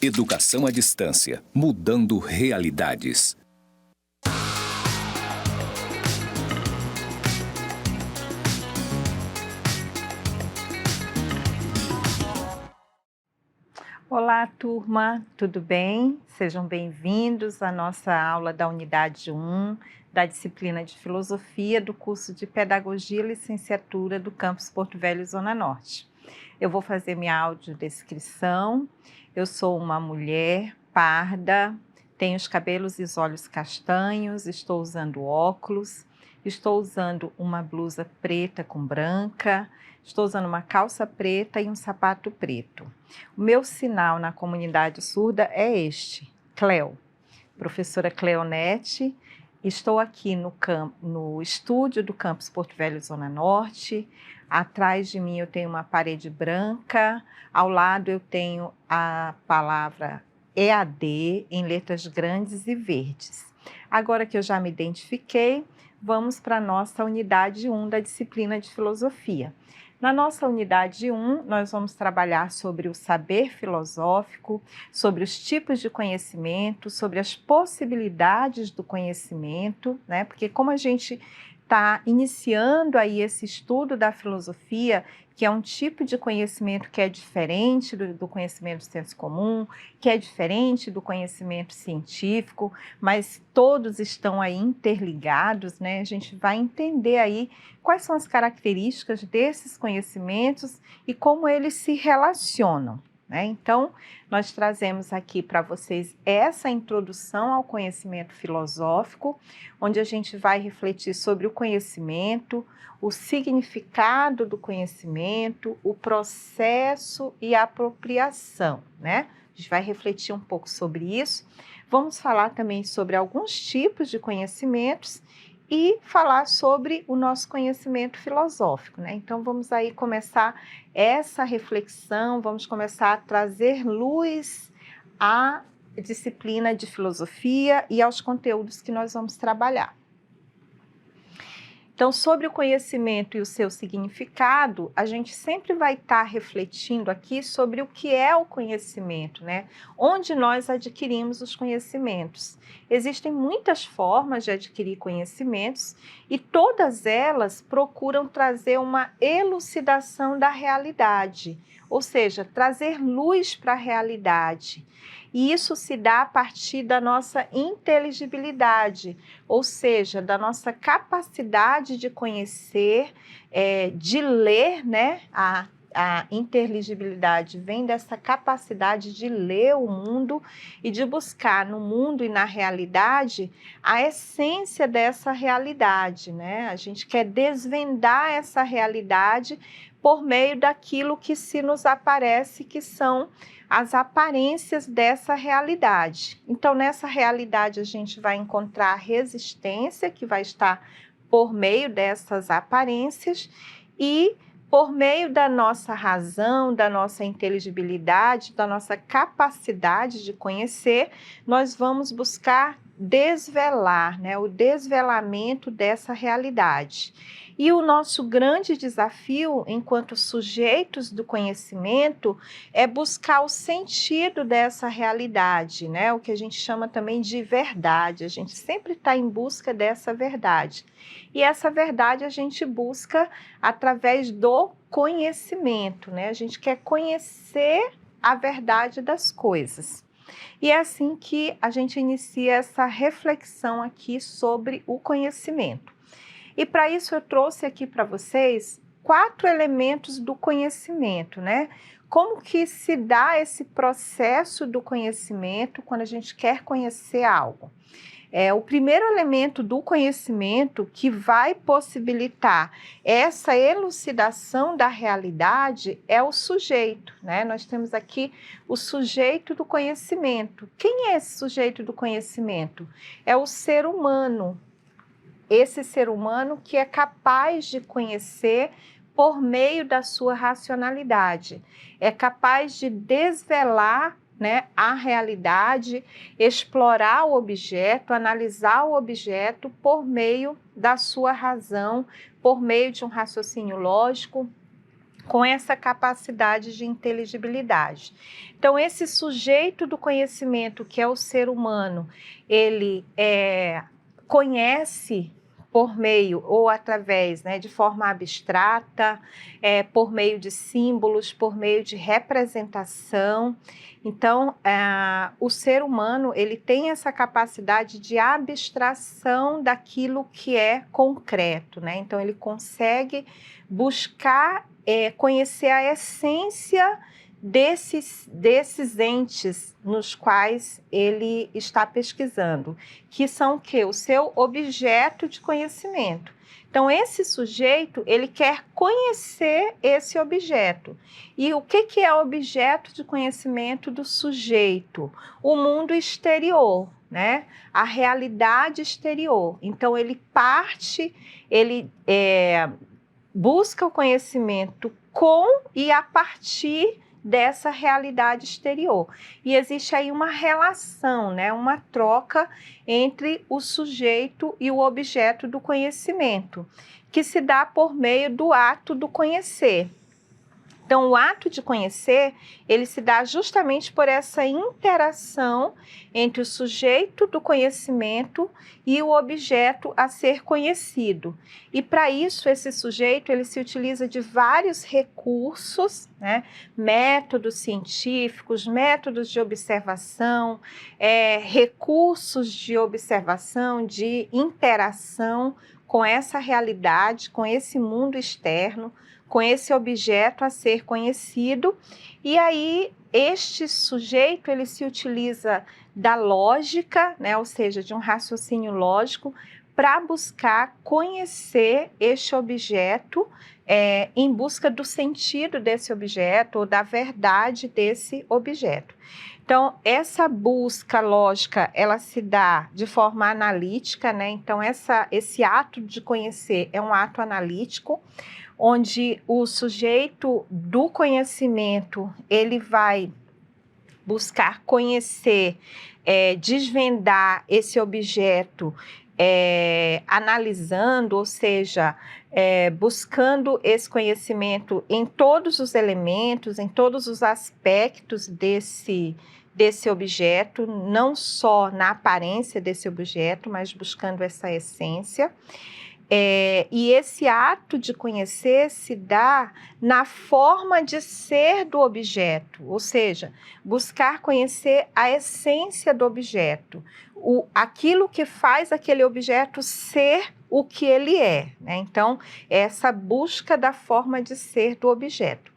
Educação à distância, mudando realidades. Olá, turma, tudo bem? Sejam bem-vindos à nossa aula da Unidade 1, da disciplina de Filosofia do curso de Pedagogia e Licenciatura do Campus Porto Velho, Zona Norte. Eu vou fazer minha audiodescrição. Eu sou uma mulher parda, tenho os cabelos e os olhos castanhos, estou usando óculos, estou usando uma blusa preta com branca, estou usando uma calça preta e um sapato preto. O meu sinal na comunidade surda é este, Cleo, professora Cleonete. Estou aqui no estúdio do Campus Porto Velho, Zona Norte. Atrás de mim eu tenho uma parede branca, ao lado eu tenho a palavra EAD em letras grandes e verdes. Agora que eu já me identifiquei, vamos para a nossa unidade 1 da disciplina de Filosofia. Na nossa unidade 1, nós vamos trabalhar sobre o saber filosófico, sobre os tipos de conhecimento, sobre as possibilidades do conhecimento, né? Porque como a gente está iniciando aí esse estudo da filosofia, que é um tipo de conhecimento que é diferente do conhecimento do senso comum, que é diferente do conhecimento científico, mas todos estão aí interligados, né? A gente vai entender aí quais são as características desses conhecimentos e como eles se relacionam, né? Então, nós trazemos aqui para vocês essa introdução ao conhecimento filosófico, onde a gente vai refletir sobre o conhecimento, o significado do conhecimento, o processo e a apropriação, né? A gente vai refletir um pouco sobre isso. Vamos falar também sobre alguns tipos de conhecimentos e falar sobre o nosso conhecimento filosófico, né? Então, vamos aí começar essa reflexão, vamos começar a trazer luz à disciplina de filosofia e aos conteúdos que nós vamos trabalhar. Então, sobre o conhecimento e o seu significado, a gente sempre vai estar refletindo aqui sobre o que é o conhecimento, né? Onde nós adquirimos os conhecimentos. Existem muitas formas de adquirir conhecimentos e todas elas procuram trazer uma elucidação da realidade, ou seja, trazer luz para a realidade. E isso se dá a partir da nossa inteligibilidade, ou seja, da nossa capacidade de conhecer, de ler, né? A inteligibilidade vem dessa capacidade de ler o mundo e de buscar no mundo e na realidade a essência dessa realidade, né? A gente quer desvendar essa realidade por meio daquilo que se nos aparece, que são as aparências dessa realidade. Então, nessa realidade, a gente vai encontrar a resistência, que vai estar por meio dessas aparências, e por meio da nossa razão, da nossa inteligibilidade, da nossa capacidade de conhecer, nós vamos buscar desvelar, né, o desvelamento dessa realidade. E o nosso grande desafio, enquanto sujeitos do conhecimento, é buscar o sentido dessa realidade, né? O que a gente chama também de verdade. A gente sempre está em busca dessa verdade. E essa verdade a gente busca através do conhecimento, né? A gente quer conhecer a verdade das coisas. E é assim que a gente inicia essa reflexão aqui sobre o conhecimento. E para isso eu trouxe aqui para vocês 4 elementos do conhecimento, né? Como que se dá esse processo do conhecimento quando a gente quer conhecer algo? O primeiro elemento do conhecimento que vai possibilitar essa elucidação da realidade é o sujeito, né? Nós temos aqui o sujeito do conhecimento. Quem é esse sujeito do conhecimento? É o ser humano. Esse ser humano que é capaz de conhecer por meio da sua racionalidade, é capaz de desvelar, né, a realidade, explorar o objeto, analisar o objeto por meio da sua razão, por meio de um raciocínio lógico, com essa capacidade de inteligibilidade. Então, esse sujeito do conhecimento, que é o ser humano, ele conhece por meio ou através, né, de forma abstrata, por meio de símbolos, por meio de representação. Então, o ser humano, ele tem essa capacidade de abstração daquilo que é concreto, né? Então, ele consegue buscar conhecer a essência desses entes nos quais ele está pesquisando, que são o quê? O seu objeto de conhecimento. Então, esse sujeito, ele quer conhecer esse objeto. E o que é objeto de conhecimento do sujeito? O mundo exterior, né? A realidade exterior. Então, ele busca o conhecimento com e a partir dessa realidade exterior. E existe aí uma relação, né, uma troca entre o sujeito e o objeto do conhecimento, que se dá por meio do ato do conhecer. Então, o ato de conhecer, ele se dá justamente por essa interação entre o sujeito do conhecimento e o objeto a ser conhecido. E para isso, esse sujeito, ele se utiliza de vários recursos, né? Métodos científicos, métodos de observação, recursos de observação, de interação com essa realidade, com esse mundo externo, com esse objeto a ser conhecido. E aí este sujeito, ele se utiliza da lógica, né, ou seja, de um raciocínio lógico, para buscar conhecer este objeto em busca do sentido desse objeto ou da verdade desse objeto. Então, essa busca lógica, ela se dá de forma analítica, né? Então, esse ato de conhecer é um ato analítico, onde o sujeito do conhecimento, ele vai buscar conhecer, desvendar esse objeto, analisando, ou seja, buscando esse conhecimento em todos os elementos, em todos os aspectos desse objeto, não só na aparência desse objeto, mas buscando essa essência. E esse ato de conhecer se dá na forma de ser do objeto, ou seja, buscar conhecer a essência do objeto, aquilo que faz aquele objeto ser o que ele é, né? Então, essa busca da forma de ser do objeto.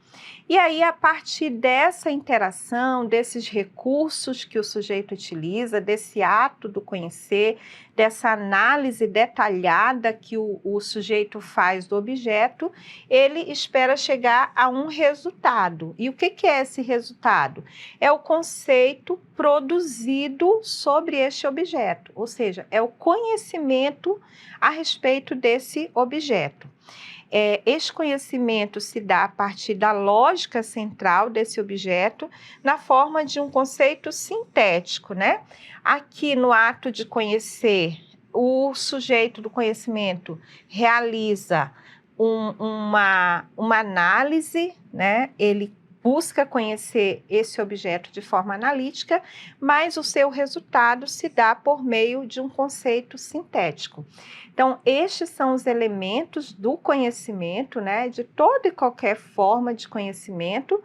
E aí, a partir dessa interação, desses recursos que o sujeito utiliza, desse ato do conhecer, dessa análise detalhada que o sujeito faz do objeto, ele espera chegar a um resultado. E o que é esse resultado? É o conceito produzido sobre este objeto, ou seja, é o conhecimento a respeito desse objeto. Este conhecimento se dá a partir da lógica central desse objeto, na forma de um conceito sintético, né? Aqui no ato de conhecer, o sujeito do conhecimento realiza uma análise, né? Ele busca conhecer esse objeto de forma analítica, mas o seu resultado se dá por meio de um conceito sintético. Então, estes são os elementos do conhecimento, né, de toda e qualquer forma de conhecimento,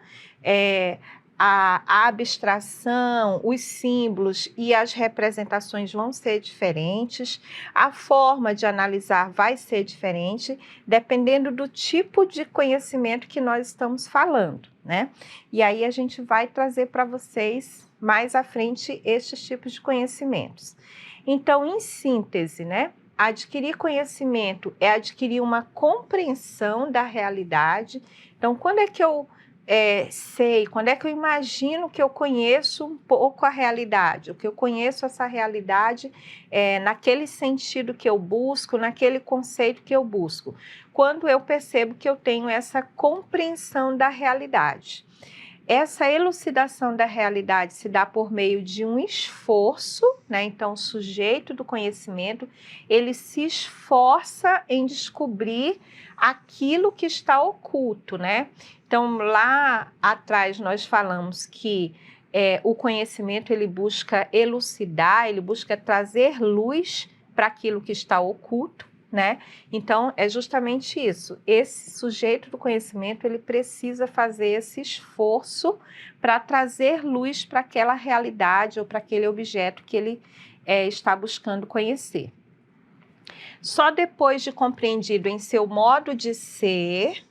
a abstração, os símbolos e as representações vão ser diferentes, a forma de analisar vai ser diferente, dependendo do tipo de conhecimento que nós estamos falando, né? E aí a gente vai trazer para vocês mais à frente estes tipos de conhecimentos. Então, em síntese, né? Adquirir conhecimento é adquirir uma compreensão da realidade. Então, quando é que eu sei, quando é que eu imagino que eu conheço um pouco a realidade, o que eu conheço essa realidade naquele sentido que eu busco, naquele conceito que eu busco, quando eu percebo que eu tenho essa compreensão da realidade. Essa elucidação da realidade se dá por meio de um esforço, né? Então, o sujeito do conhecimento, ele se esforça em descobrir aquilo que está oculto, né? Então, lá atrás nós falamos que o conhecimento, ele busca elucidar, ele busca trazer luz para aquilo que está oculto, né? Então, é justamente isso. Esse sujeito do conhecimento, ele precisa fazer esse esforço para trazer luz para aquela realidade ou para aquele objeto que ele está buscando conhecer. Só depois de compreendido em seu modo de ser,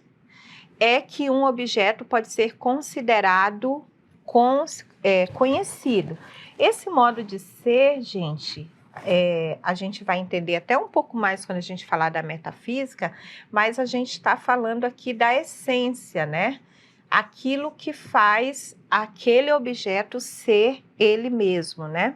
é que um objeto pode ser considerado conhecido. Esse modo de ser, gente, a gente vai entender até um pouco mais quando a gente falar da metafísica, mas a gente está falando aqui da essência, né? Aquilo que faz aquele objeto ser ele mesmo, né?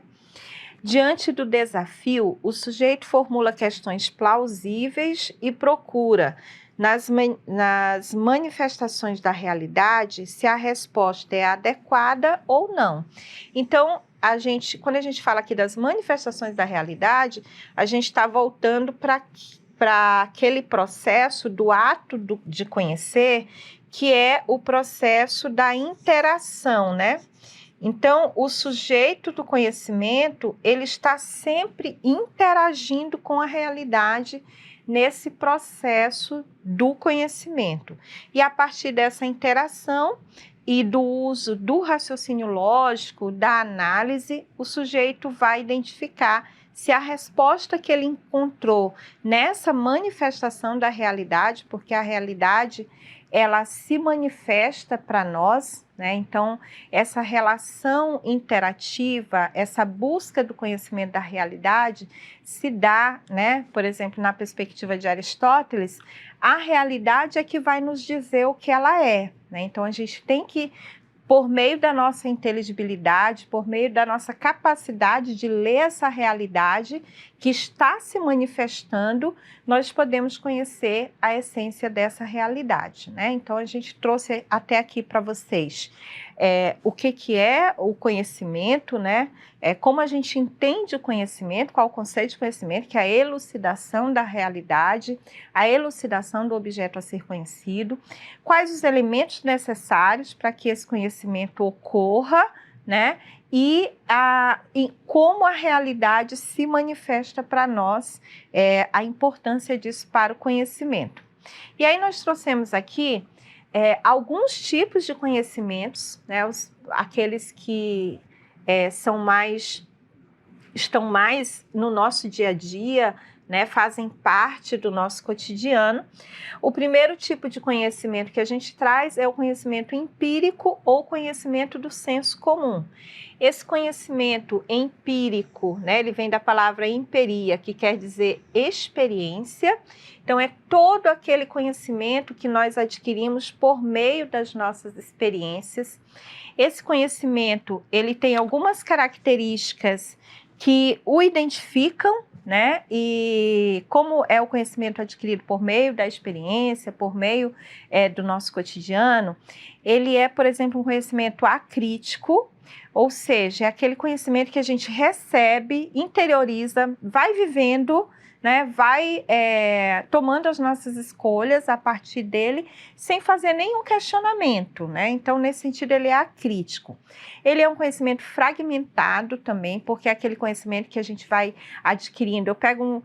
Diante do desafio, o sujeito formula questões plausíveis e procura, nas manifestações da realidade, se a resposta é adequada ou não. Então, quando a gente fala aqui das manifestações da realidade, a gente está voltando para aquele processo do ato de conhecer, que é o processo da interação, né? Então, o sujeito do conhecimento, ele está sempre interagindo com a realidade nesse processo do conhecimento. E a partir dessa interação e do uso do raciocínio lógico, da análise, o sujeito vai identificar se a resposta que ele encontrou nessa manifestação da realidade, porque a realidade, ela se manifesta para nós, né? Então, essa relação interativa, essa busca do conhecimento da realidade se dá, né? Por exemplo, na perspectiva de Aristóteles, a realidade é que vai nos dizer o que ela é, né? Então, a gente tem que, por meio da nossa inteligibilidade, por meio da nossa capacidade de ler essa realidade que está se manifestando, nós podemos conhecer a essência dessa realidade, né? Então, a gente trouxe até aqui para vocês o que é o conhecimento, né? Como a gente entende o conhecimento, qual o conceito de conhecimento, que é a elucidação da realidade, a elucidação do objeto a ser conhecido, quais os elementos necessários para que esse conhecimento ocorra, né? E como a realidade se manifesta para nós, a importância disso para o conhecimento. E aí nós trouxemos aqui alguns tipos de conhecimentos, né? Aqueles que estão mais no nosso dia a dia, né, fazem parte do nosso cotidiano. O primeiro tipo de conhecimento que a gente traz é o conhecimento empírico ou conhecimento do senso comum. Esse conhecimento empírico, né, ele vem da palavra empiria, que quer dizer experiência. Então, é todo aquele conhecimento que nós adquirimos por meio das nossas experiências. Esse conhecimento, ele tem algumas características que o identificam, né? E como é o conhecimento adquirido por meio da experiência, por meio do nosso cotidiano, ele é, por exemplo, um conhecimento acrítico, ou seja, é aquele conhecimento que a gente recebe, interioriza, vai vivendo, né, vai tomando as nossas escolhas a partir dele, sem fazer nenhum questionamento, né? Então, nesse sentido, ele é acrítico. Ele é um conhecimento fragmentado também, porque é aquele conhecimento que a gente vai adquirindo. Eu pego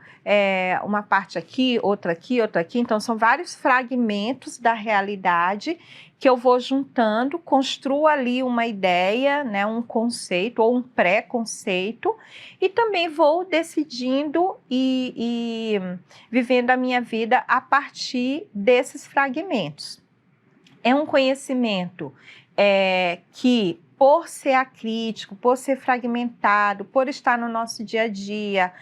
uma parte aqui, outra aqui, então são vários fragmentos da realidade que eu vou juntando, construo ali uma ideia, né, um conceito ou um pré-conceito, e também vou decidindo e vivendo a minha vida a partir desses fragmentos. É um conhecimento que, por ser acrítico, por ser fragmentado, por estar no nosso dia a dia,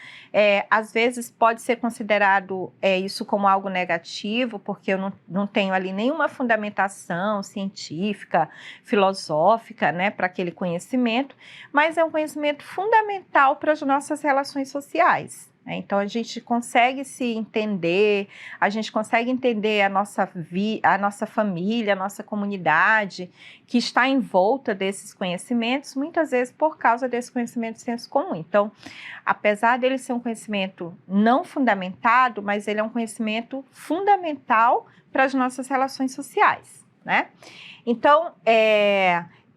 às vezes pode ser considerado isso como algo negativo, porque eu não tenho ali nenhuma fundamentação científica, filosófica, né, para aquele conhecimento, mas é um conhecimento fundamental para as nossas relações sociais, né? Então, a gente consegue se entender, a gente consegue entender a nossa família, a nossa comunidade, que está em volta desses conhecimentos, muitas vezes por causa desse conhecimento de senso comum. Então, apesar dele ser um conhecimento não fundamentado, mas ele é um conhecimento fundamental para as nossas relações sociais, né? Então,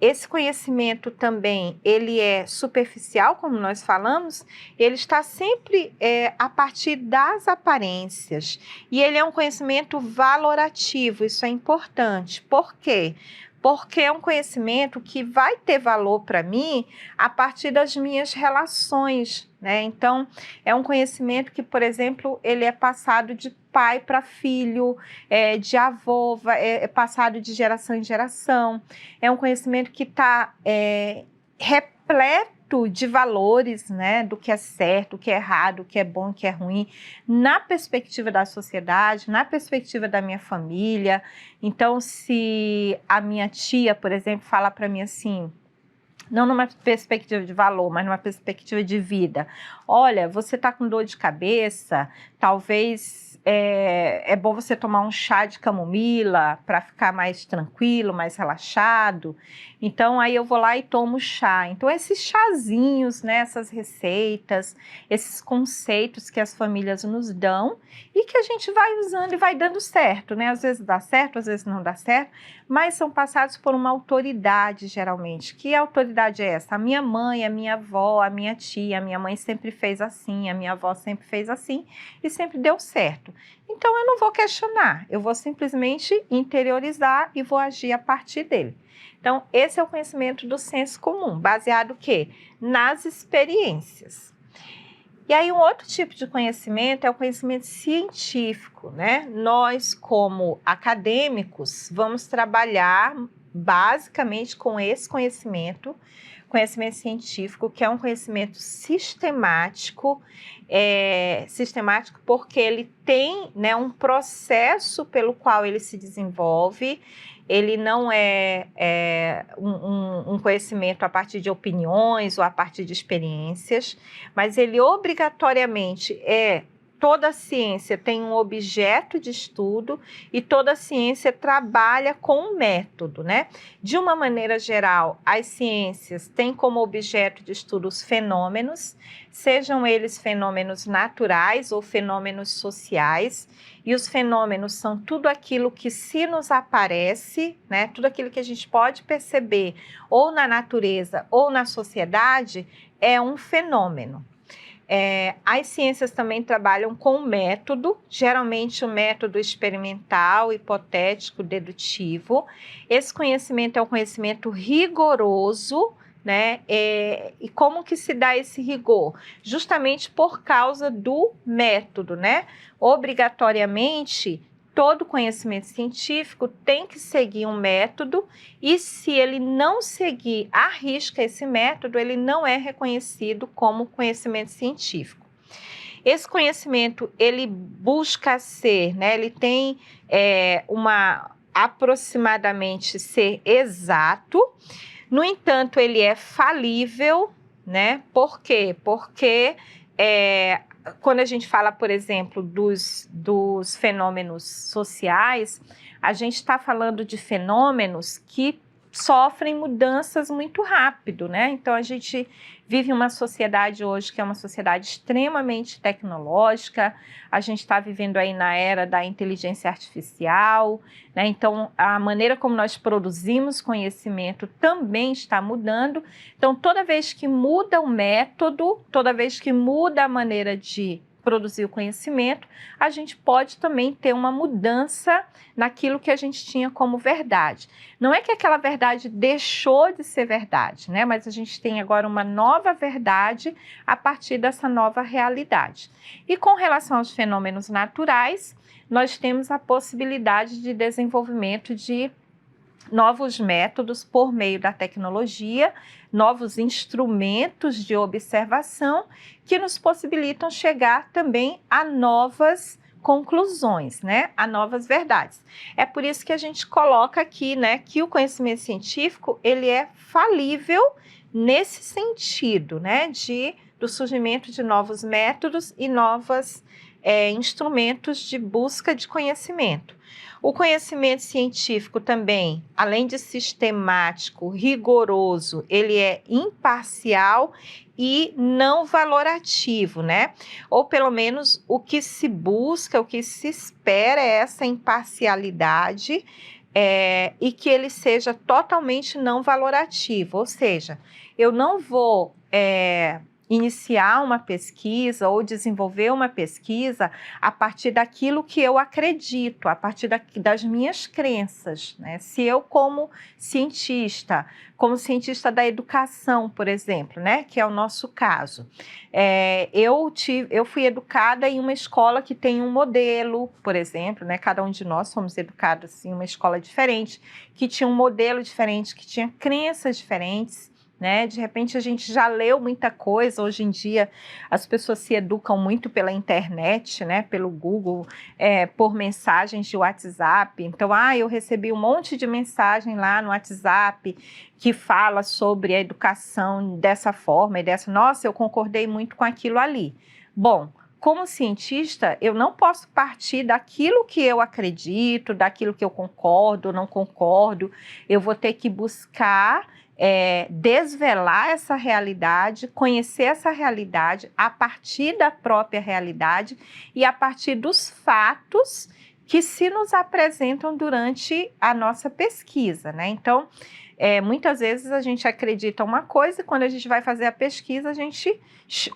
esse conhecimento também, ele é superficial, como nós falamos, ele está sempre a partir das aparências, e ele é um conhecimento valorativo, isso é importante. Por quê? Porque é um conhecimento que vai ter valor para mim a partir das minhas relações, né? Então, é um conhecimento que, por exemplo, ele é passado de pai para filho, de avô, é passado de geração em geração. É um conhecimento que está repleto de valores, né, do que é certo, o que é errado, o que é bom, o que é ruim, na perspectiva da sociedade, na perspectiva da minha família. Então, se a minha tia, por exemplo, fala para mim assim, não numa perspectiva de valor, mas numa perspectiva de vida, olha, você está com dor de cabeça, talvez é bom você tomar um chá de camomila para ficar mais tranquilo, mais relaxado. Então, aí eu vou lá e tomo chá. Então, esses chazinhos, né, essas receitas, esses conceitos que as famílias nos dão e que a gente vai usando e vai dando certo, né? Às vezes dá certo, às vezes não dá certo, mas são passados por uma autoridade, geralmente. Que autoridade é essa? A minha mãe, a minha avó, a minha tia, a minha mãe sempre fez assim, a minha avó sempre fez assim e sempre deu certo. Então, eu não vou questionar, eu vou simplesmente interiorizar e vou agir a partir dele. Então, esse é o conhecimento do senso comum, baseado o quê? Nas experiências. E aí, um outro tipo de conhecimento é o conhecimento científico, né? Nós, como acadêmicos, vamos trabalhar basicamente com esse conhecimento científico, que é um conhecimento sistemático, sistemático porque ele tem, né, um processo pelo qual ele se desenvolve. Ele não é um conhecimento a partir de opiniões ou a partir de experiências, mas ele obrigatoriamente toda ciência tem um objeto de estudo e toda ciência trabalha com um método, né? De uma maneira geral, as ciências têm como objeto de estudo os fenômenos, sejam eles fenômenos naturais ou fenômenos sociais, e os fenômenos são tudo aquilo que se nos aparece, né? Tudo aquilo que a gente pode perceber ou na natureza ou na sociedade é um fenômeno. As ciências também trabalham com método, geralmente o método experimental, hipotético, dedutivo. Esse conhecimento é um conhecimento rigoroso, né? E como que se dá esse rigor? Justamente por causa do método, né? Obrigatoriamente, todo conhecimento científico tem que seguir um método e se ele não seguir à risca esse método, ele não é reconhecido como conhecimento científico. Esse conhecimento, ele busca ser, né, ele tem aproximadamente ser exato, no entanto, ele é falível, né? Por quê? Porque quando a gente fala, por exemplo, dos fenômenos sociais, a gente está falando de fenômenos que sofrem mudanças muito rápido, né? Então, a gente vive uma sociedade hoje que é uma sociedade extremamente tecnológica, a gente está vivendo aí na era da inteligência artificial, né? Então, a maneira como nós produzimos conhecimento também está mudando. Então, toda vez que muda o método, toda vez que muda a maneira de produzir o conhecimento, a gente pode também ter uma mudança naquilo que a gente tinha como verdade. Não é que aquela verdade deixou de ser verdade, né? Mas a gente tem agora uma nova verdade a partir dessa nova realidade. E com relação aos fenômenos naturais, nós temos a possibilidade de desenvolvimento de novos métodos por meio da tecnologia, novos instrumentos de observação que nos possibilitam chegar também a novas conclusões, né, a novas verdades. É por isso que a gente coloca aqui, né, que o conhecimento científico ele é falível nesse sentido, né, de do surgimento de novos métodos e novos instrumentos de busca de conhecimento. O conhecimento científico também, além de sistemático, rigoroso, ele é imparcial e não valorativo, né? Ou pelo menos o que se busca, o que se espera é essa imparcialidade e que ele seja totalmente não valorativo, ou seja, eu não vou iniciar uma pesquisa ou desenvolver uma pesquisa a partir daquilo que eu acredito, a partir das minhas crenças, né? Se eu, como cientista da educação, por exemplo, né? Que é o nosso caso, eu fui educada em uma escola que tem um modelo, por exemplo, né? Cada um de nós fomos educados em uma escola diferente, que tinha um modelo diferente, que tinha crenças diferentes, né? De repente a gente já leu muita coisa. Hoje em dia as pessoas se educam muito pela internet, né? Pelo Google, por mensagens de WhatsApp. Então, eu recebi um monte de mensagem lá no WhatsApp que fala sobre a educação dessa forma e dessa. Nossa, eu concordei muito com aquilo ali. Bom, como cientista, eu não posso partir daquilo que eu acredito, daquilo que eu concordo ou não concordo. Eu vou ter que buscar desvelar essa realidade, conhecer essa realidade a partir da própria realidade e a partir dos fatos que se nos apresentam durante a nossa pesquisa, né? Então, muitas vezes a gente acredita uma coisa e quando a gente vai fazer a pesquisa, a gente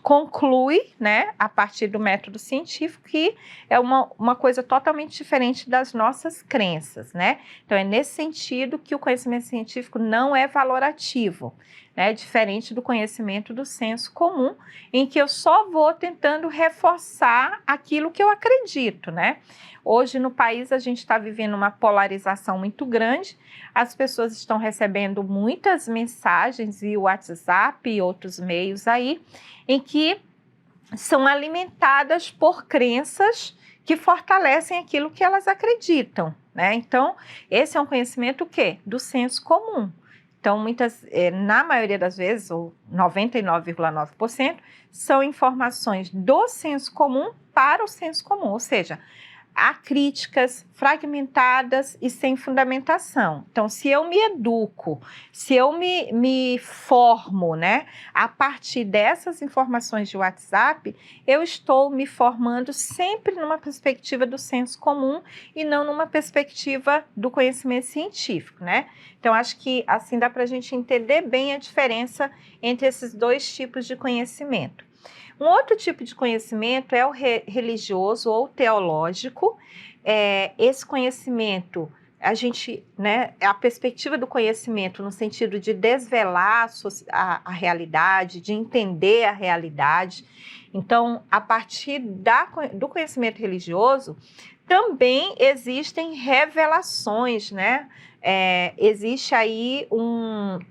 conclui, né, a partir do método científico, que é uma coisa totalmente diferente das nossas crenças, né? Então, é nesse sentido que o conhecimento científico não é valorativo, né? Diferente do conhecimento do senso comum, em que eu só vou tentando reforçar aquilo que eu acredito, né? Hoje no país a gente está vivendo uma polarização muito grande, as pessoas estão recebendo muitas mensagens via WhatsApp e outros meios aí, em que são alimentadas por crenças que fortalecem aquilo que elas acreditam, né? Então, esse é um conhecimento o quê? Do senso comum. Então, na maioria das vezes, ou 99,9%, são informações do senso comum para o senso comum, ou seja, há críticas fragmentadas e sem fundamentação. Então, se eu me educo, se eu me formo, né, a partir dessas informações de WhatsApp, eu estou me formando sempre numa perspectiva do senso comum e não numa perspectiva do conhecimento científico, né? Então, acho que assim dá para a gente entender bem a diferença entre esses dois tipos de conhecimento. Um outro tipo de conhecimento é o religioso ou teológico. Esse conhecimento, a perspectiva do conhecimento no sentido de desvelar a realidade, de entender a realidade. Então, a partir do conhecimento religioso, também existem revelações, né? Existe aí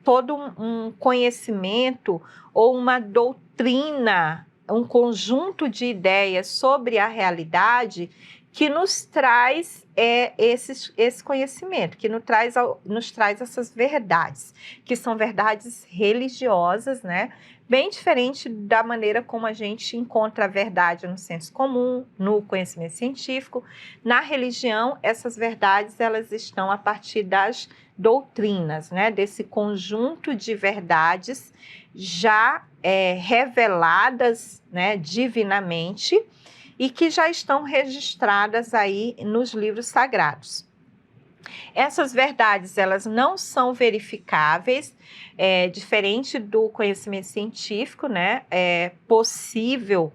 todo um conhecimento ou uma doutrina, um conjunto de ideias sobre a realidade que nos traz esse conhecimento, que nos traz essas verdades, que são verdades religiosas, né? Bem diferente da maneira como a gente encontra a verdade no senso comum, no conhecimento científico. Na religião, essas verdades elas estão a partir das doutrinas, né? Desse conjunto de verdades já reveladas, né, divinamente, e que já estão registradas aí nos livros sagrados. Essas verdades, elas não são verificáveis, diferente do conhecimento científico, né? É possível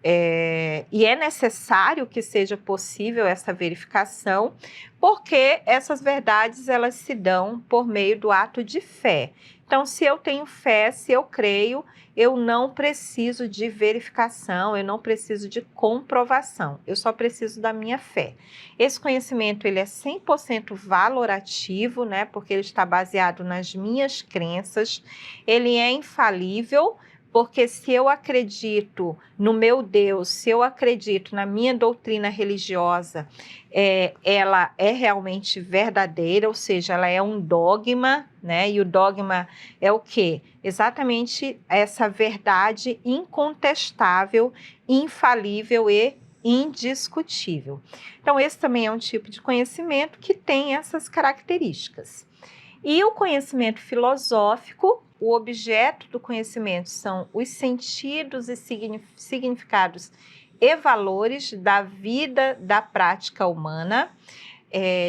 e é necessário que seja possível essa verificação, porque essas verdades, elas se dão por meio do ato de fé. Então, se eu tenho fé, se eu creio, eu não preciso de verificação, eu não preciso de comprovação, eu só preciso da minha fé. Esse conhecimento, ele é 100% valorativo, né? Porque ele está baseado nas minhas crenças, ele é infalível, Porque se eu acredito no meu Deus, se eu acredito na minha doutrina religiosa, ela é realmente verdadeira, ou seja, ela é um dogma, né? E o dogma é o quê? Exatamente essa verdade incontestável, infalível e indiscutível. Então, esse também é um tipo de conhecimento que tem essas características. E o conhecimento filosófico, o objeto do conhecimento são os sentidos e significados e valores da vida da prática humana,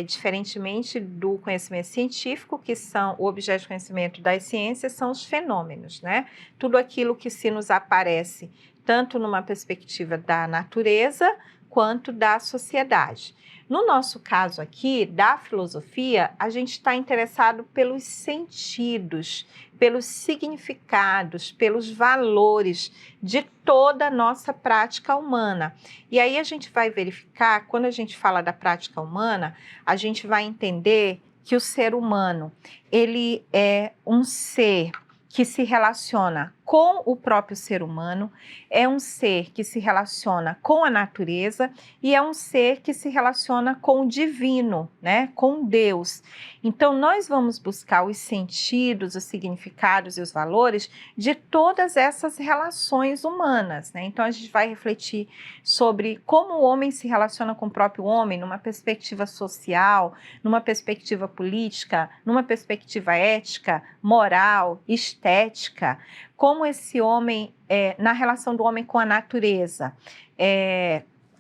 diferentemente do conhecimento científico, que são o objeto de conhecimento das ciências, são os fenômenos, né? Tudo aquilo que se nos aparece, tanto numa perspectiva da natureza, quanto da sociedade. No nosso caso aqui, da filosofia, a gente está interessado pelos sentidos, pelos significados, pelos valores de toda a nossa prática humana. E aí a gente vai verificar, quando a gente fala da prática humana, a gente vai entender que o ser humano, ele é um ser que se relaciona com o próprio ser humano, é um ser que se relaciona com a natureza e é um ser que se relaciona com o divino, né? Com Deus. Então, nós vamos buscar os sentidos, os significados e os valores de todas essas relações humanas, né? Então, a gente vai refletir sobre como o homem se relaciona com o próprio homem numa perspectiva social, numa perspectiva política, numa perspectiva ética, moral, estética, como esse homem, na relação do homem com a natureza,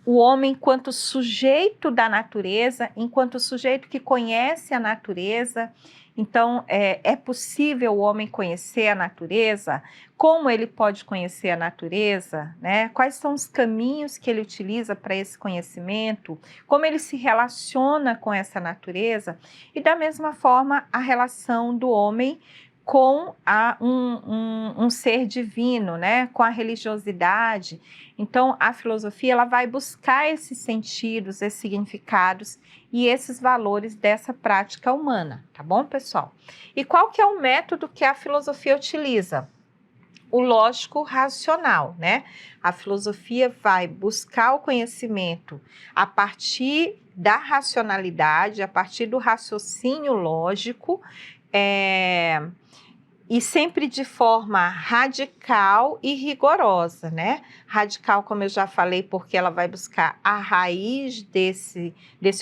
o homem enquanto sujeito da natureza, enquanto sujeito que conhece a natureza. Então, é possível o homem conhecer a natureza? Como ele pode conhecer a natureza, né? Quais são os caminhos que ele utiliza para esse conhecimento? Como ele se relaciona com essa natureza? E da mesma forma, a relação do homem com um ser divino, né? Com a religiosidade. Então, a filosofia ela vai buscar esses sentidos, esses significados e esses valores dessa prática humana, tá bom, pessoal? E qual que é o método que a filosofia utiliza? O lógico racional, né? A filosofia vai buscar o conhecimento a partir da racionalidade, a partir do raciocínio lógico, e sempre de forma radical e rigorosa, né? Radical, como eu já falei, porque ela vai buscar a raiz desse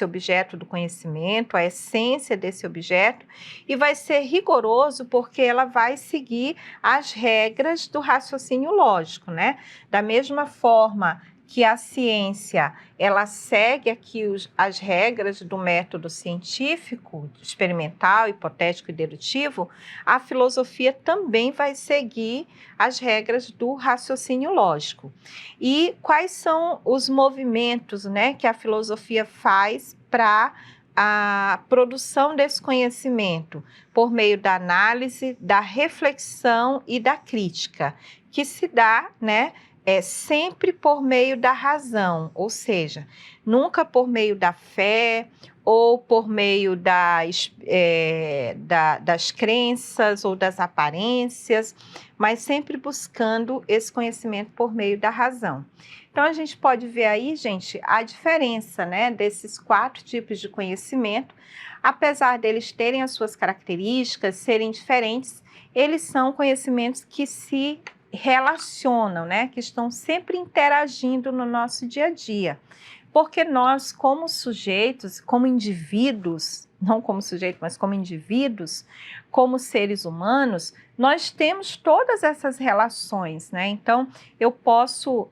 objeto do conhecimento, a essência desse objeto, e vai ser rigoroso porque ela vai seguir as regras do raciocínio lógico, né? Da mesma forma que a ciência, ela segue aqui as regras do método científico, experimental, hipotético e dedutivo, a filosofia também vai seguir as regras do raciocínio lógico. E quais são os movimentos, né, que a filosofia faz para a produção desse conhecimento? Por meio da análise, da reflexão e da crítica, que se dá, né, sempre por meio da razão, ou seja, nunca por meio da fé ou por meio das crenças ou das aparências, mas sempre buscando esse conhecimento por meio da razão. Então, a gente pode ver aí, gente, a diferença, né, desses 4 tipos de conhecimento. Apesar deles terem as suas características, serem diferentes, eles são conhecimentos que se relacionam, né, que estão sempre interagindo no nosso dia a dia. Porque nós, como sujeitos, como indivíduos, não como sujeito, mas como indivíduos, como seres humanos, nós temos todas essas relações, né? Então, eu posso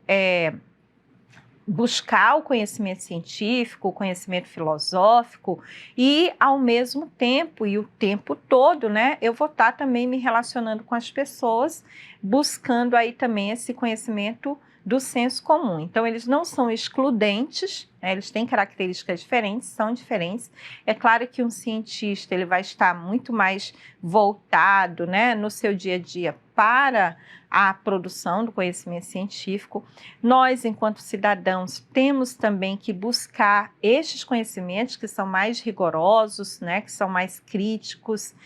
buscar o conhecimento científico, o conhecimento filosófico e, ao mesmo tempo, e o tempo todo, né, eu vou estar também me relacionando com as pessoas, buscando aí também esse conhecimento do senso comum. Então, eles não são excludentes, né? Eles têm características diferentes, são diferentes. É claro que um cientista ele vai estar muito mais voltado, né, no seu dia a dia para a produção do conhecimento científico. Nós, enquanto cidadãos, temos também que buscar estes conhecimentos que são mais rigorosos, né, que são mais críticos,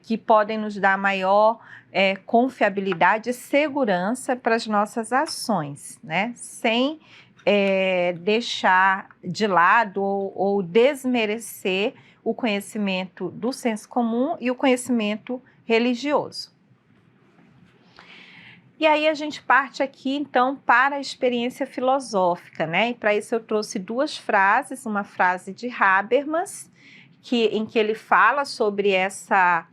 que podem nos dar maior confiabilidade e segurança para as nossas ações, né, sem deixar de lado ou desmerecer o conhecimento do senso comum e o conhecimento religioso. E aí a gente parte aqui, então, para a experiência filosófica, né? E para isso eu trouxe duas frases, uma frase de Habermas, em que ele fala sobre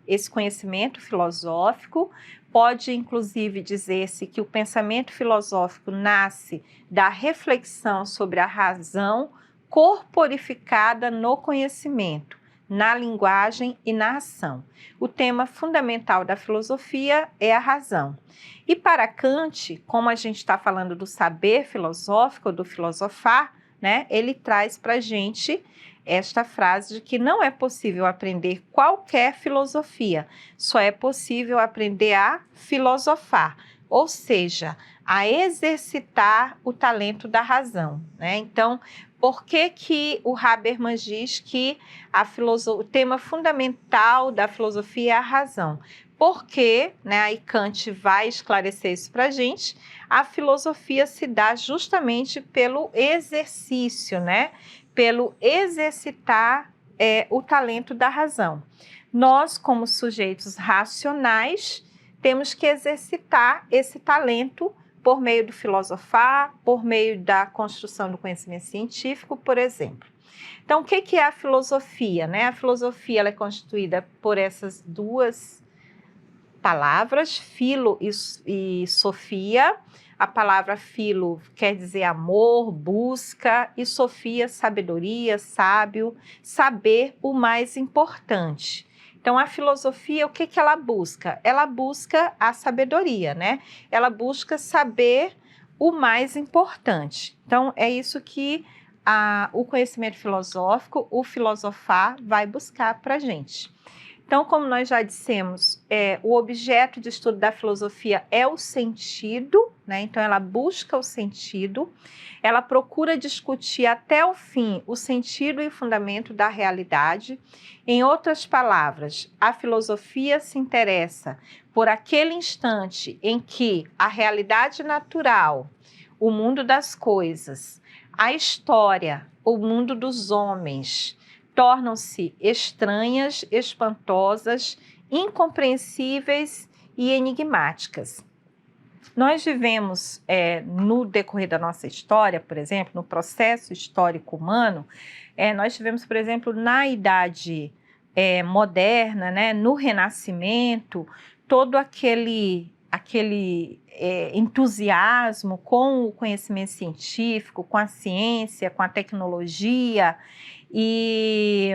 esse conhecimento filosófico. Pode, inclusive, dizer-se que o pensamento filosófico nasce da reflexão sobre a razão corporificada no conhecimento, na linguagem e na ação. O tema fundamental da filosofia é a razão. E para Kant, como a gente está falando do saber filosófico, do filosofar, né, ele traz para a gente esta frase de que não é possível aprender qualquer filosofia, só é possível aprender a filosofar, ou seja, a exercitar o talento da razão, né? Então, por que o Habermas diz que o tema fundamental da filosofia é a razão? Porque, né, aí Kant vai esclarecer isso para a gente, a filosofia se dá justamente pelo exercício, né? Pelo exercitar o talento da razão. Nós, como sujeitos racionais, temos que exercitar esse talento por meio do filosofar, por meio da construção do conhecimento científico, por exemplo. Então, o que é a filosofia, né? A filosofia ela é constituída por essas duas palavras, filo e sofia. A palavra filo quer dizer amor, busca, e sofia, sabedoria, sábio, saber o mais importante. Então, a filosofia, o que ela busca? Ela busca a sabedoria, né? Ela busca saber o mais importante. Então, é isso que o conhecimento filosófico, o filosofar, vai buscar para a gente. Então, como nós já dissemos, o objeto de estudo da filosofia é o sentido, né? Então, ela busca o sentido, ela procura discutir até o fim o sentido e o fundamento da realidade. Em outras palavras, a filosofia se interessa por aquele instante em que a realidade natural, o mundo das coisas, a história, o mundo dos homens, tornam-se estranhas, espantosas, incompreensíveis e enigmáticas. Nós vivemos, no decorrer da nossa história, por exemplo, no processo histórico humano, nós tivemos, por exemplo, na Idade Moderna, né, no Renascimento, todo aquele entusiasmo com o conhecimento científico, com a ciência, com a tecnologia, e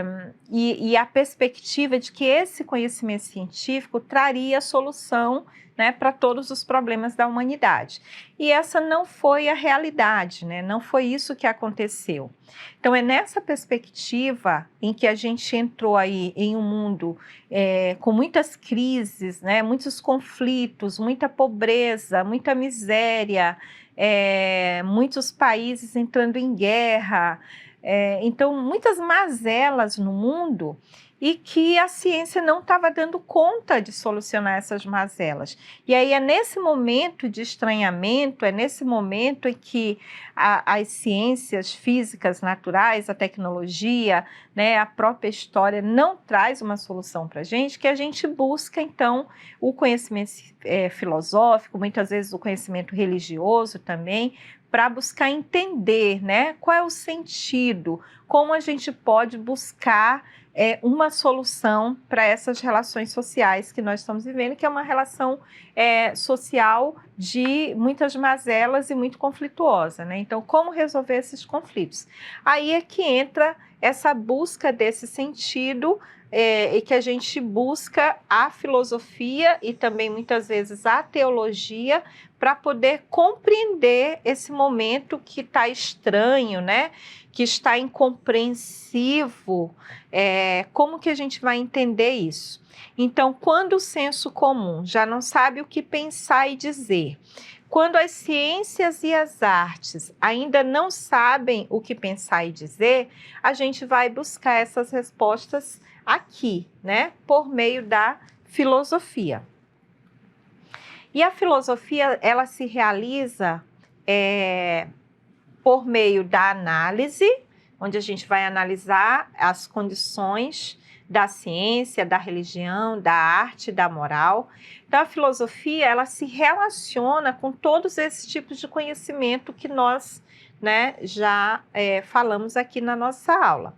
a perspectiva de que esse conhecimento científico traria solução, né, para todos os problemas da humanidade. E essa não foi a realidade, né? Não foi isso que aconteceu. Então, é nessa perspectiva em que a gente entrou aí em um mundo com muitas crises, né, muitos conflitos, muita pobreza, muita miséria, muitos países entrando em guerra, então muitas mazelas no mundo, e que a ciência não estava dando conta de solucionar essas mazelas. E aí é nesse momento de estranhamento, é nesse momento em que as ciências físicas naturais, a tecnologia, né, a própria história não traz uma solução para a gente, que a gente busca, então, o conhecimento filosófico, muitas vezes o conhecimento religioso também, para buscar entender, né, qual é o sentido, como a gente pode buscar uma solução para essas relações sociais que nós estamos vivendo, que é uma relação social de muitas mazelas e muito conflituosa, né? Então, como resolver esses conflitos? Aí é que entra essa busca desse sentido e que a gente busca a filosofia e também muitas vezes a teologia para poder compreender esse momento que está estranho, né? Que está incompreensivo. Como que a gente vai entender isso? Então, quando o senso comum já não sabe o que pensar e dizer, quando as ciências e as artes ainda não sabem o que pensar e dizer, a gente vai buscar essas respostas aqui, né, por meio da filosofia. E a filosofia, ela se realiza por meio da análise, onde a gente vai analisar as condições da ciência, da religião, da arte, da moral. Então, a filosofia, ela se relaciona com todos esses tipos de conhecimento que nós, né, já falamos aqui na nossa aula.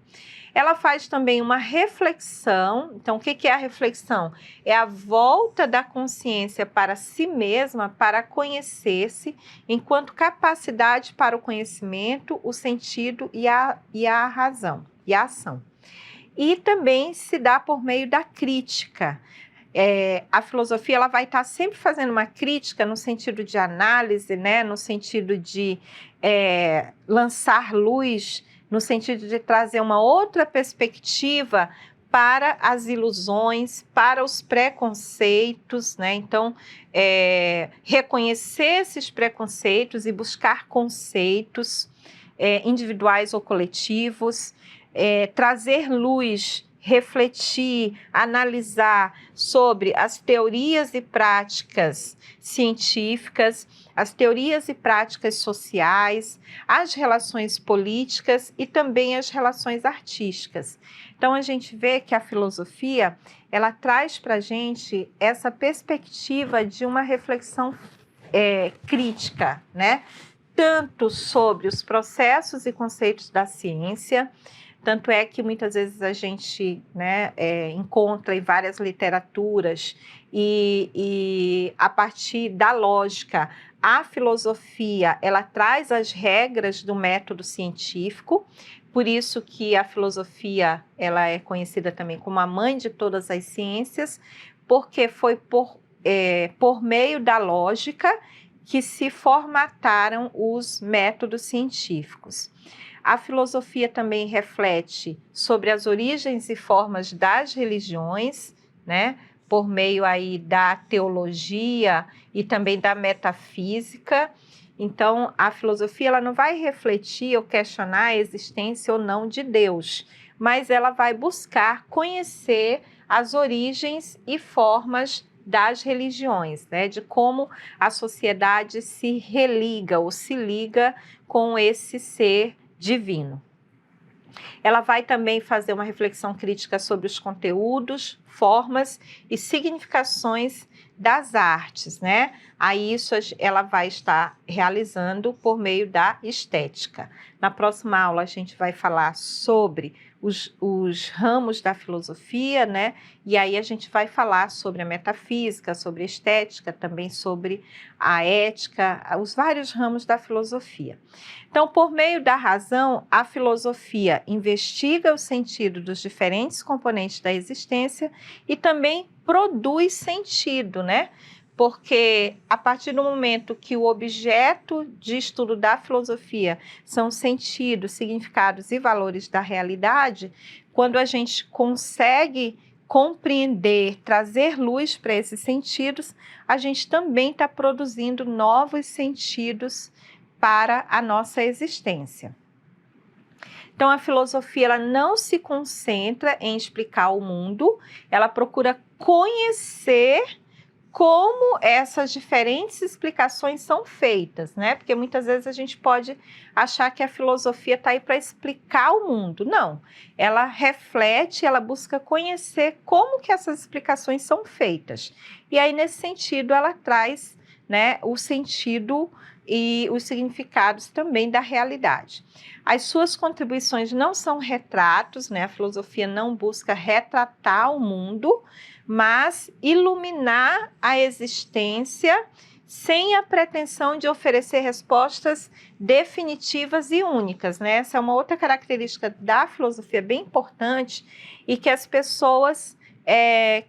Ela faz também uma reflexão. Então, o que é a reflexão? É a volta da consciência para si mesma, para conhecer-se, enquanto capacidade para o conhecimento, o sentido e a razão, e a ação. E também se dá por meio da crítica. A filosofia, ela vai estar sempre fazendo uma crítica no sentido de análise, né? No sentido de lançar luz, no sentido de trazer uma outra perspectiva para as ilusões, para os preconceitos, né? Então, reconhecer esses preconceitos e buscar conceitos individuais ou coletivos, trazer luz, refletir, analisar sobre as teorias e práticas científicas, as teorias e práticas sociais, as relações políticas e também as relações artísticas. Então, a gente vê que a filosofia, ela traz para a gente essa perspectiva de uma reflexão crítica, né? Tanto sobre os processos e conceitos da ciência. Tanto é que muitas vezes a gente, né, encontra em várias literaturas e a partir da lógica, a filosofia, ela traz as regras do método científico. Por isso que a filosofia, ela é conhecida também como a mãe de todas as ciências, porque foi por meio da lógica que se formataram os métodos científicos. A filosofia também reflete sobre as origens e formas das religiões, né, por meio aí da teologia e também da metafísica. Então, a filosofia, ela não vai refletir ou questionar a existência ou não de Deus, mas ela vai buscar conhecer as origens e formas das religiões, né, de como a sociedade se religa ou se liga com esse ser divino. Ela vai também fazer uma reflexão crítica sobre os conteúdos, formas e significações das artes, né? Aí isso ela vai estar realizando por meio da estética. Na próxima aula a gente vai falar sobre os ramos da filosofia, né? E aí a gente vai falar sobre a metafísica, sobre a estética, também sobre a ética, os vários ramos da filosofia. Então, por meio da razão, a filosofia investiga o sentido dos diferentes componentes da existência e também produz sentido, né? Porque a partir do momento que o objeto de estudo da filosofia são sentidos, significados e valores da realidade, quando a gente consegue compreender, trazer luz para esses sentidos, a gente também está produzindo novos sentidos para a nossa existência. Então, a filosofia, ela não se concentra em explicar o mundo, ela procura conhecer como essas diferentes explicações são feitas, né? Porque muitas vezes a gente pode achar que a filosofia está aí para explicar o mundo. Não, ela reflete, ela busca conhecer como que essas explicações são feitas. E aí, nesse sentido, ela traz, né, o sentido e os significados também da realidade. As suas contribuições não são retratos, né? A filosofia não busca retratar o mundo, mas iluminar a existência sem a pretensão de oferecer respostas definitivas e únicas, né? Essa é uma outra característica da filosofia bem importante e que as pessoas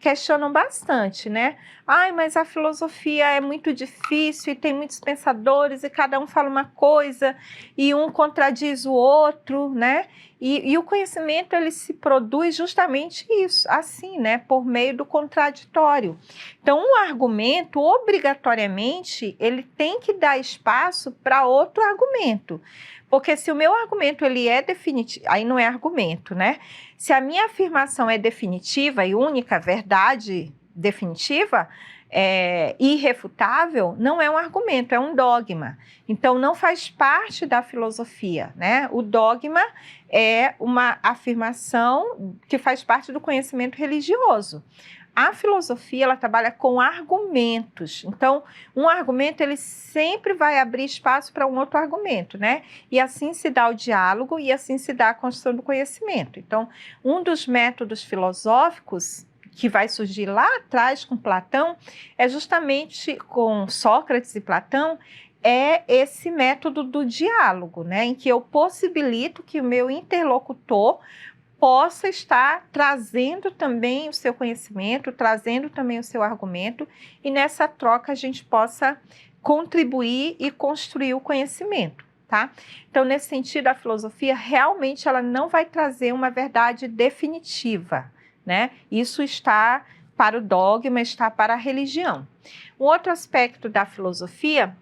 questionam bastante, né? Ai, mas a filosofia é muito difícil e tem muitos pensadores e cada um fala uma coisa e um contradiz o outro, né? E o conhecimento, ele se produz justamente isso, assim, né? Por meio do contraditório. Então, um argumento, obrigatoriamente, ele tem que dar espaço para outro argumento. Porque se o meu argumento ele é definitivo, aí não é argumento, né? Se a minha afirmação é definitiva e única, verdade definitiva, irrefutável, não é um argumento, é um dogma. Então, não faz parte da filosofia, né? O dogma é uma afirmação que faz parte do conhecimento religioso. A filosofia, ela trabalha com argumentos. Então, um argumento, ele sempre vai abrir espaço para um outro argumento, né? E assim se dá o diálogo e assim se dá a construção do conhecimento. Então, um dos métodos filosóficos que vai surgir lá atrás com Platão, é justamente com Sócrates e Platão, é esse método do diálogo, né? Em que eu possibilito que o meu interlocutor possa estar trazendo também o seu conhecimento, trazendo também o seu argumento, e nessa troca a gente possa contribuir e construir o conhecimento, tá? Então, nesse sentido, a filosofia realmente ela não vai trazer uma verdade definitiva, né? Isso está para o dogma, está para a religião. Um outro aspecto da filosofia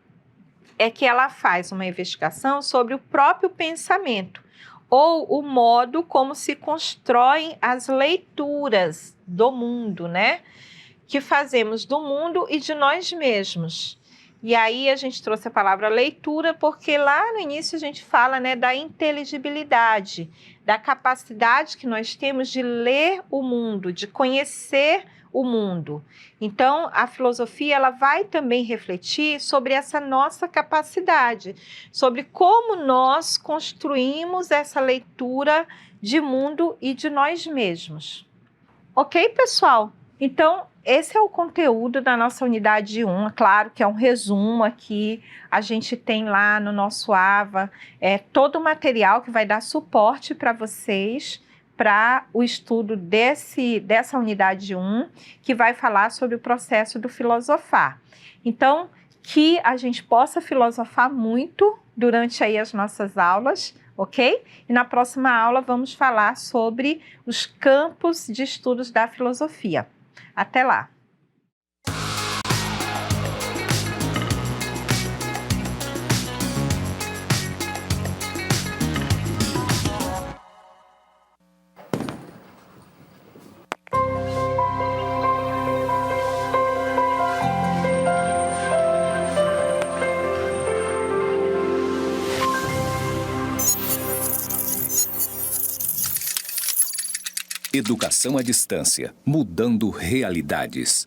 é que ela faz uma investigação sobre o próprio pensamento, ou o modo como se constroem as leituras do mundo, né? Que fazemos do mundo e de nós mesmos. E aí a gente trouxe a palavra leitura porque lá no início a gente fala, né, da inteligibilidade, da capacidade que nós temos de ler o mundo, de conhecer o mundo. Então, a filosofia ela vai também refletir sobre essa nossa capacidade, sobre como nós construímos essa leitura de mundo e de nós mesmos. Ok, pessoal? Então, esse é o conteúdo da nossa unidade 1, claro que é um resumo aqui, a gente tem lá no nosso AVA todo o material que vai dar suporte para vocês, para o estudo dessa unidade 1, que vai falar sobre o processo do filosofar. Então, que a gente possa filosofar muito durante aí as nossas aulas, ok? E na próxima aula vamos falar sobre os campos de estudos da filosofia. Até lá! Educação à distância, mudando realidades.